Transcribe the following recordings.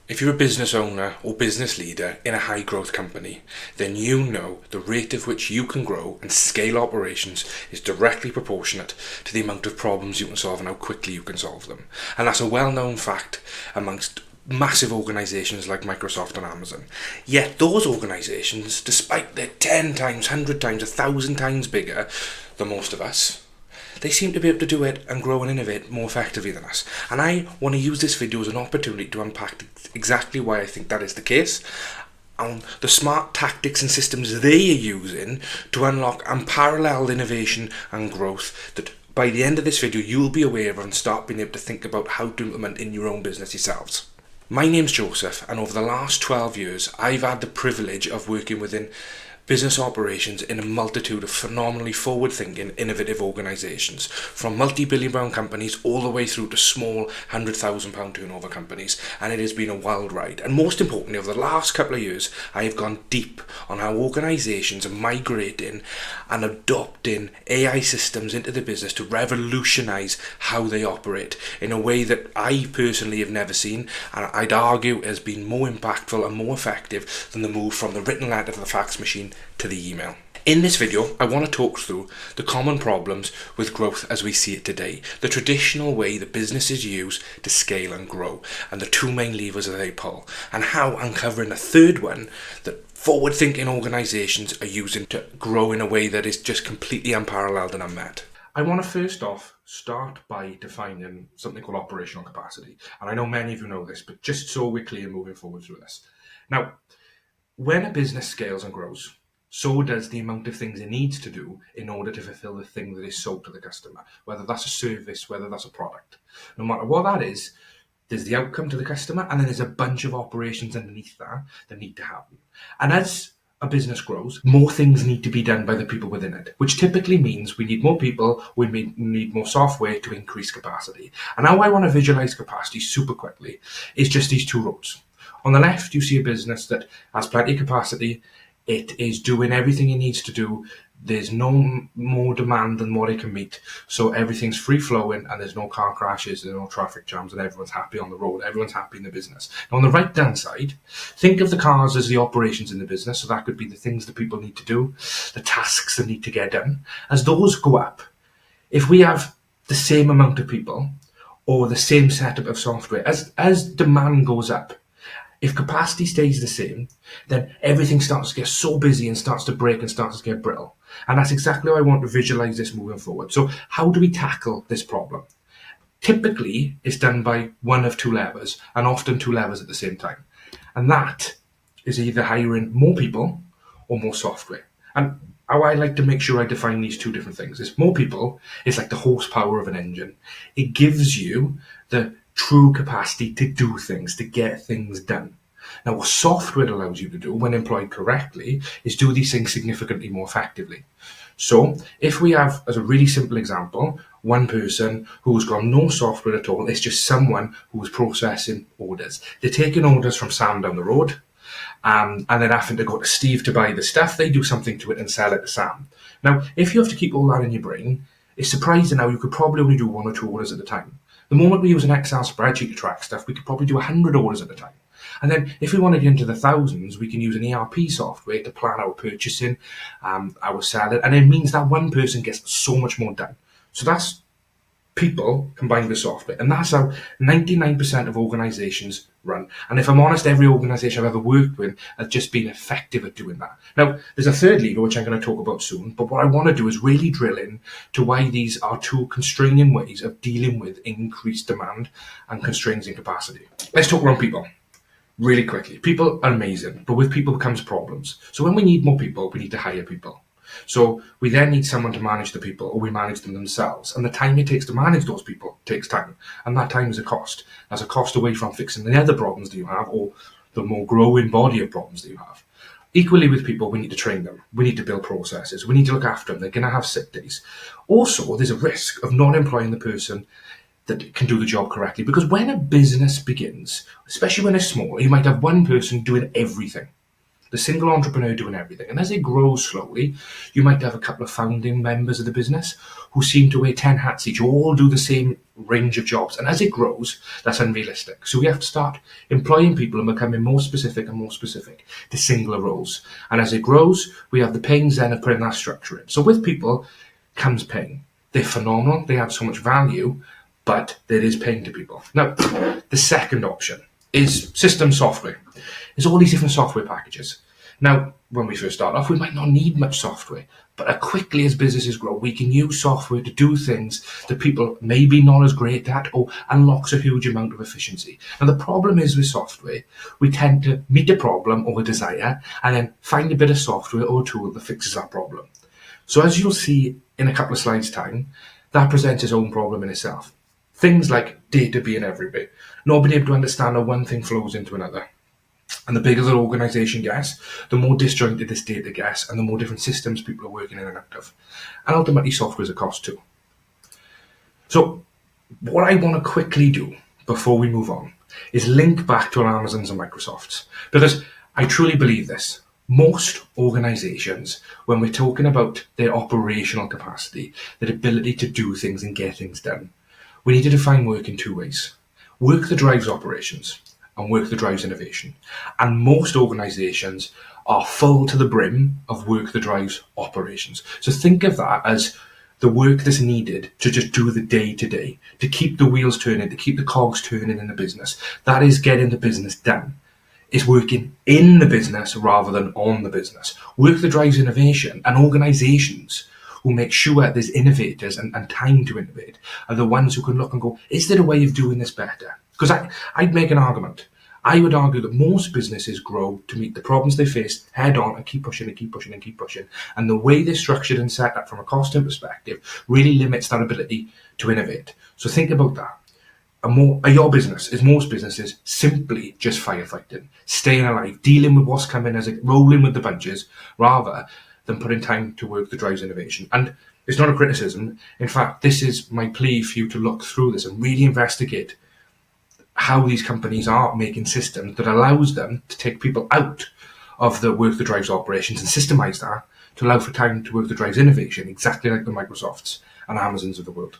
If you're a business owner or business leader in a high growth company, then you know the rate at which you can grow and scale operations is directly proportionate to the amount of problems you can solve and how quickly you can solve them. And that's a well-known fact amongst massive organisations like Microsoft and Amazon. Yet those organisations, despite they're 10 times, 100 times, 1,000 times bigger than most of us, they seem to be able to do it and grow and innovate more effectively than us. And I want to use this video as an opportunity to unpack exactly why I think that is the case, and the smart tactics and systems they are using to unlock unparalleled innovation and growth that by the end of this video you'll be aware of and start being able to think about how to implement in your own business yourselves. My name's Joseph, and over the last 12 years I've had the privilege of working within business operations in a multitude of phenomenally forward-thinking, innovative organisations, from multi-billion pound companies all the way through to small £100,000 turnover companies, and it has been a wild ride. And most importantly, over the last couple of years, I have gone deep on how organisations are migrating and adopting AI systems into the business to revolutionise how they operate in a way that I personally have never seen, and I'd argue has been more impactful and more effective than the move from the written letter to the fax machine to the email. In this video, I want to talk through the common problems with growth as we see it today, the traditional way that businesses use to scale and grow, and the two main levers that they pull, and how uncovering a third one that forward-thinking organisations are using to grow in a way that is just completely unparalleled and unmet. I want to first off start by defining something called operational capacity. And I know many of you know this, but just so we're clear moving forward through this. Now, when a business scales and grows, so does the amount of things it needs to do in order to fulfill the thing that is sold to the customer, whether that's a service, whether that's a product. No matter what that is, there's the outcome to the customer, and then there's a bunch of operations underneath that need to happen. And as a business grows, more things need to be done by the people within it, which typically means we need more people, we need more software to increase capacity. And how I want to visualize capacity super quickly is just these two roads. On the left, you see a business that has plenty of capacity. It is doing everything it needs to do. There's no more demand than what it can meet. So everything's free flowing and there's no car crashes, there's no traffic jams, and everyone's happy on the road. Everyone's happy in the business. Now, on the right hand side, think of the cars as the operations in the business. So that could be the things that people need to do, the tasks that need to get done. As those go up, if we have the same amount of people or the same setup of software, as demand goes up, if capacity stays the same, then everything starts to get so busy and starts to break and starts to get brittle. And that's exactly how I want to visualize this moving forward. So how do we tackle this problem? Typically, it's done by one of two levers, and often two levers at the same time. And that is either hiring more people or more software. And how I like to make sure I define these two different things is more people is like the horsepower of an engine. It gives you the true capacity to do things, to get things done. Now, what software allows you to do, when employed correctly, is do these things significantly more effectively. So, if we have, as a really simple example, one person who's got no software at all, it's just someone who's processing orders. They're taking orders from Sam down the road, and then having to go to Steve to buy the stuff. They do something to it and sell it to Sam. Now, if you have to keep all that in your brain, it's surprising how you could probably only do one or two orders at a time. The moment we use an Excel spreadsheet to track stuff, we could probably do 100 orders at a time. And then if we want to get into the thousands, we can use an ERP software to plan our purchasing, our selling, and it means that one person gets so much more done. So that's people combined with software. And that's how 99% of organizations run. And if I'm honest, every organization I've ever worked with has just been effective at doing that. Now, there's a third lever, which I'm going to talk about soon, but what I want to do is really drill in to why these are two constraining ways of dealing with increased demand and constraints in capacity. Let's talk around people. Really quickly. People are amazing, but with people comes problems. So when we need more people, we need to hire people. So we then need someone to manage the people, or we manage them themselves. And the time it takes to manage those people takes time. And that time is a cost. That's a cost away from fixing the other problems that you have, or the more growing body of problems that you have. Equally with people, we need to train them. We need to build processes. We need to look after them. They're going to have sick days. Also, there's a risk of not employing the person that can do the job correctly. Because when a business begins, especially when it's small, you might have one person doing everything. the single entrepreneur doing everything. And as it grows slowly, you might have a couple of founding members of the business who seem to wear 10 hats each, who all do the same range of jobs. And as it grows, that's unrealistic. So we have to start employing people and becoming more specific to singular roles. And as it grows, we have the pains then of putting that structure in. So with people comes pain. They're phenomenal, they add so much value, but there is pain to people. Now, the second option is system software. There's all these different software packages. Now, when we first start off, we might not need much software, but quickly as businesses grow, we can use software to do things that people may be not as great at, or unlocks a huge amount of efficiency. Now, the problem is with software, we tend to meet a problem or a desire and then find a bit of software or tool that fixes that problem. So as you'll see in a couple of slides' time, that presents its own problem in itself. Things like data being everywhere, not being able to understand how one thing flows into another. And the bigger the organisation gets, the more disjointed this data gets, and the more different systems people are working in and out of. And ultimately, software is a cost too. So what I want to quickly do before we move on is link back to our Amazons and Microsofts, because I truly believe this. Most organisations, when we're talking about their operational capacity, their ability to do things and get things done, we need to define work in two ways. Work that drives operations and work that drives innovation. And most organisations are full to the brim of work that drives operations. So think of that as the work that's needed to just do the day-to-day, to keep the wheels turning, to keep the cogs turning in the business. That is getting the business done. It's working in the business rather than on the business. Work that drives innovation, and organisations who make sure there's innovators and time to innovate are the ones who can look and go, is there a way of doing this better? Because I'd make an argument. I would argue that most businesses grow to meet the problems they face head on and keep pushing and keep pushing and keep pushing. And the way they're structured and set up from a costing perspective really limits that ability to innovate. So think about that. Your business, is most businesses, simply just firefighting, staying alive, dealing with what's coming as it rolling with the punches, rather than putting time to work that drives innovation. And it's not a criticism. In fact, this is my plea for you to look through this and really investigate how these companies are making systems that allows them to take people out of the work that drives operations and systemize that to allow for time to work that drives innovation, exactly like the Microsofts and Amazons of the world.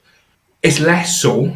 It's less so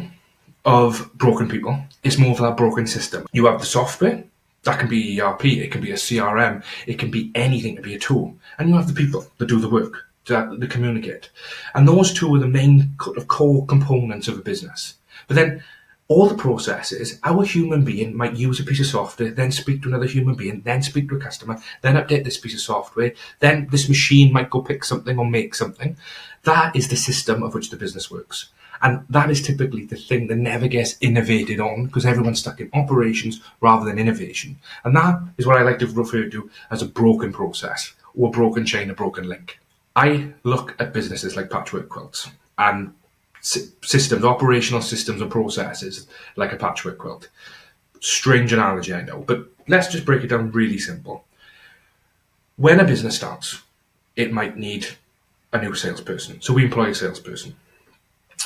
of broken people, it's more of that broken system. You have the software, that can be ERP, it can be a CRM, it can be anything, it can be a tool. And you have the people that do the work, that communicate. And those two are the main core components of a business. But then all the processes, our human being might use a piece of software, then speak to another human being, then speak to a customer, then update this piece of software, then this machine might go pick something or make something. That is the system of which the business works. And that is typically the thing that never gets innovated on, because everyone's stuck in operations rather than innovation. And that is what I like to refer to as a broken process, or a broken chain, a broken link. I look at businesses like patchwork quilts and systems, operational systems and processes like a patchwork quilt. Strange analogy, I know, but let's just break it down really simple. When a business starts, it might need a new salesperson. So we employ a salesperson.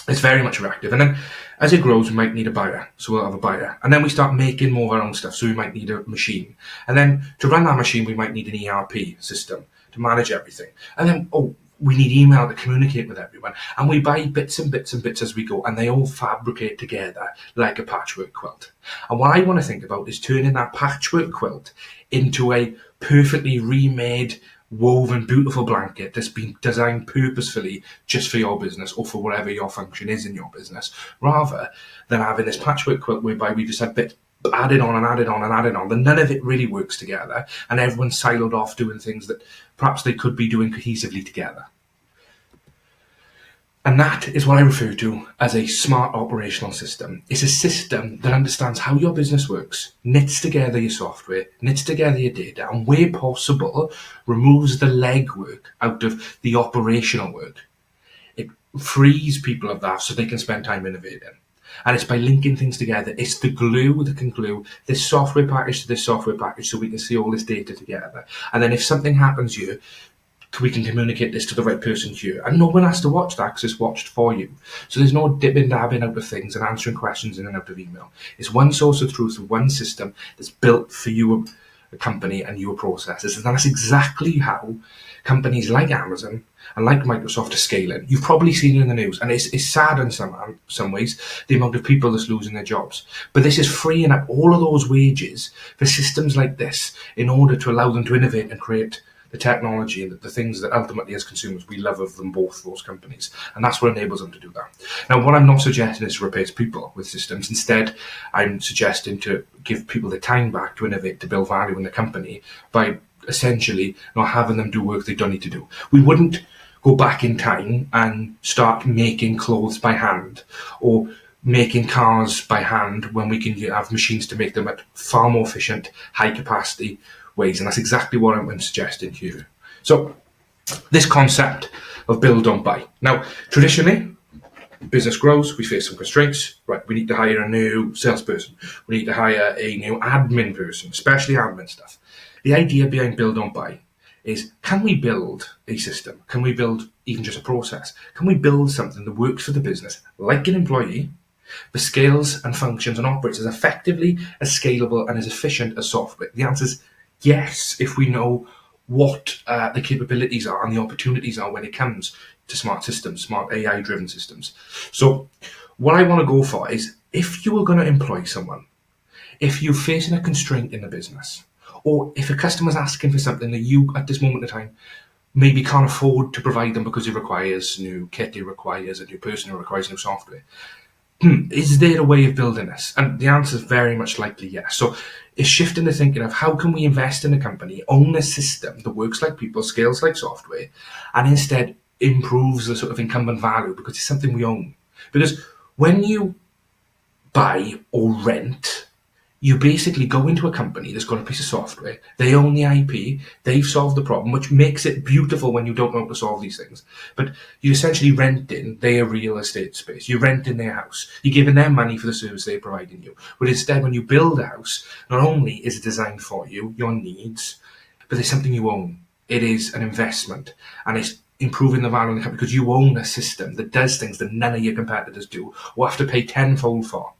It's very much reactive. And then as it grows, we might need a buyer. So we'll have a buyer. And then we start making more of our own stuff. So we might need a machine. And then to run that machine, we might need an ERP system to manage everything. And then, we need email to communicate with everyone. And we buy bits and bits and bits as we go. And they all fabricate together like a patchwork quilt. And what I want to think about is turning that patchwork quilt into a perfectly remade, woven, beautiful blanket that's been designed purposefully just for your business or for whatever your function is in your business, rather than having this patchwork quilt whereby we just have bits added on and added on and added on, then none of it really works together and everyone's siloed off doing things that perhaps they could be doing cohesively together. And that is what I refer to as a smart operational system. It's a system that understands how your business works, knits together your software, knits together your data, and where possible, removes the legwork out of the operational work. It frees people of that so they can spend time innovating. And it's by linking things together. It's the glue that can glue this software package to this software package so we can see all this data together. And then if something happens here, we can communicate this to the right person here. And no one has to watch that because it's watched for you. So there's no dipping, dabbing out of things and answering questions in and out of email. It's one source of truth, one system that's built for you company and your processes. And that's exactly how companies like Amazon and like Microsoft are scaling. You've probably seen it in the news, and it's sad in some ways, the amount of people that's losing their jobs. But this is freeing up all of those wages for systems like this in order to allow them to innovate and create the technology and the things that ultimately as consumers we love of them, both those companies. And that's what enables them to do that. Now, what I'm not suggesting is to replace people with systems. Instead, I'm suggesting to give people the time back to innovate, to build value in the company by essentially not having them do work they don't need to do. We wouldn't go back in time and start making clothes by hand or making cars by hand when we can have machines to make them at far more efficient, high capacity ways. And that's exactly what I'm suggesting here. So this concept of build, don't buy. Now, traditionally, business grows, we face some constraints. Right, we need to hire a new salesperson. We need to hire a new admin person, especially admin stuff. The idea behind build, don't buy is, can we build a system? Can we build even just a process? Can we build something that works for the business, like an employee, but scales and functions and operates as effectively, as scalable and as efficient as software? The answer is yes, if we know what the capabilities are and the opportunities are when it comes to smart systems, smart AI-driven systems. So what I want to go for is, if you are going to employ someone, if you're facing a constraint in the business, or if a customer's asking for something that you, at this moment in time, maybe can't afford to provide them because it requires new kit, it requires a new person, it requires new software, is there a way of building this? And the answer is very much likely yes. So it's shifting the thinking of, how can we invest in a company, own a system that works like people, scales like software, and instead improves the sort of incumbent value because it's something we own. Because when you buy or rent, you basically go into a company that's got a piece of software, they own the IP, they've solved the problem, which makes it beautiful when you don't know how to solve these things. But you're essentially renting their real estate space, you're renting their house, you're giving them money for the service they're providing you. But instead, when you build a house, not only is it designed for you, your needs, but it's something you own. It is an investment, and it's improving the value of the company because you own a system that does things that none of your competitors do or have to pay tenfold for.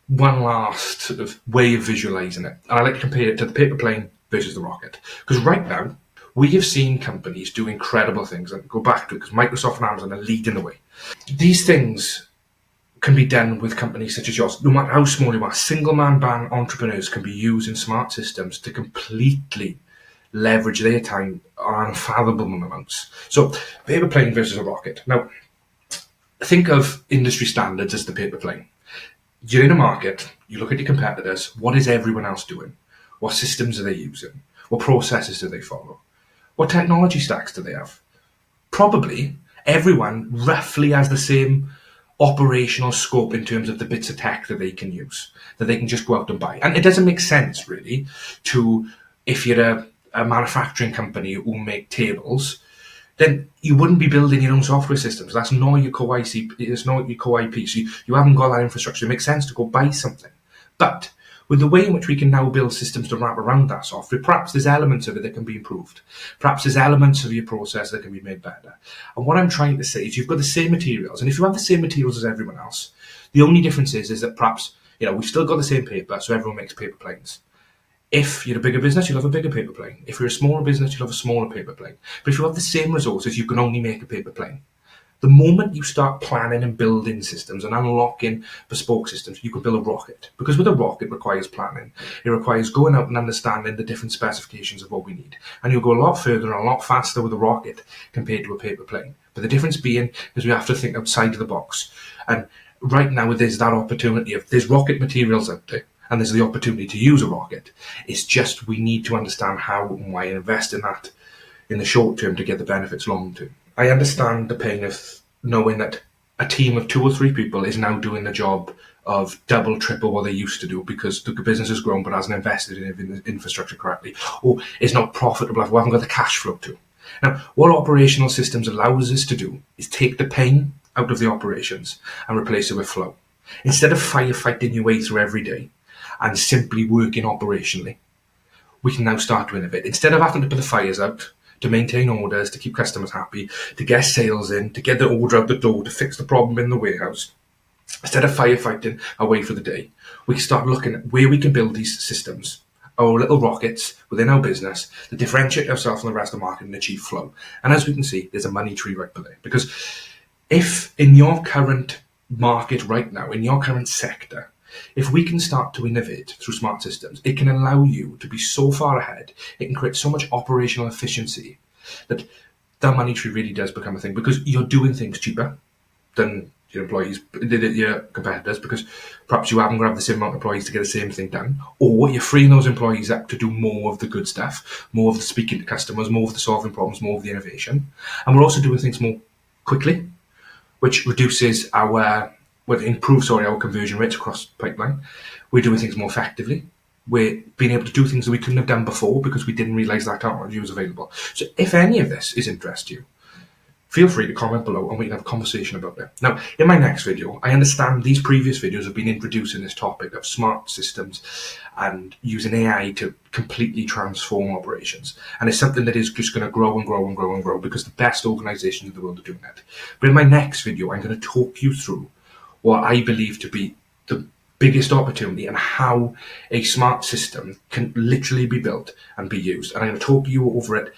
One last sort of way of visualizing it, and I like to compare it to the paper plane versus the rocket. Because right now, we have seen companies do incredible things, and go back to it because Microsoft and Amazon are leading the way. These things can be done with companies such as yours. No matter how small you are, single-man band entrepreneurs can be using smart systems to completely leverage their time on unfathomable amounts. So, paper plane versus a rocket. Now, think of industry standards as the paper plane. You're in a market, you look at your competitors, what is everyone else doing? What systems are they using? What processes do they follow? What technology stacks do they have? Probably everyone roughly has the same operational scope in terms of the bits of tech that they can use, that they can just go out and buy. And it doesn't make sense, really, to, if you're a manufacturing company who make tables, then you wouldn't be building your own software systems. That's not your core IC, it's not your core IP. So you haven't got that infrastructure. It makes sense to go buy something. But with the way in which we can now build systems to wrap around that software, perhaps there's elements of it that can be improved. Perhaps there's elements of your process that can be made better. And what I'm trying to say is, you've got the same materials. And if you have the same materials as everyone else, the only difference is that perhaps, we've still got the same paper, so everyone makes paper planes. If you're a bigger business, you'll have a bigger paper plane. If you're a smaller business, you'll have a smaller paper plane. But if you have the same resources, you can only make a paper plane. The moment you start planning and building systems and unlocking bespoke systems, you can build a rocket. Because with a rocket, it requires planning. It requires going out and understanding the different specifications of what we need. And you'll go a lot further and a lot faster with a rocket compared to a paper plane. But the difference being is we have to think outside of the box. And right now, there's that opportunity of, there's rocket materials out there, and there's the opportunity to use a rocket. It's just we need to understand how and why, and invest in that in the short term to get the benefits long term. I understand the pain of knowing that a team of 2 or 3 people is now doing the job of double, triple what they used to do because the business has grown but hasn't invested in the infrastructure correctly, or is not profitable, or haven't got the cash flow to. Now, what operational systems allows us to do is take the pain out of the operations and replace it with flow. Instead of firefighting your way through every day, and simply working operationally, we can now start to innovate. Instead of having to put the fires out, to maintain orders, to keep customers happy, to get sales in, to get the order out the door, to fix the problem in the warehouse, instead of firefighting our way for the day, we can start looking at where we can build these systems our little rockets within our business that differentiate ourselves from the rest of the market and achieve flow. And as we can see, there's a money tree right below. Because if in your current market right now, in your current sector, if we can start to innovate through smart systems, it can allow you to be so far ahead, it can create so much operational efficiency that that money tree really does become a thing, because you're doing things cheaper than your employees, your competitors, because perhaps you haven't got to have the same amount of employees to get the same thing done, or you're freeing those employees up to do more of the good stuff, more of the speaking to customers, more of the solving problems, more of the innovation. And we're also doing things more quickly, which reduces our, well, improves, sorry, our conversion rates across the pipeline. We're doing things more effectively. We're being able to do things that we couldn't have done before because we didn't realise that technology was available. So if any of this is interest you, feel free to comment below and we can have a conversation about it. Now, in my next video, I understand these previous videos have been introducing this topic of smart systems and using AI to completely transform operations. And it's something that is just going to grow and grow and grow and grow because the best organisations in the world are doing it. But in my next video, I'm going to talk you through what I believe to be the biggest opportunity and how a smart system can literally be built and be used. And I'm going to talk you over it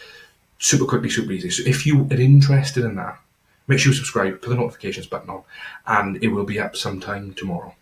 super quickly, super easy. So if you are interested in that, make sure you subscribe, put the notifications button on, and it will be up sometime tomorrow.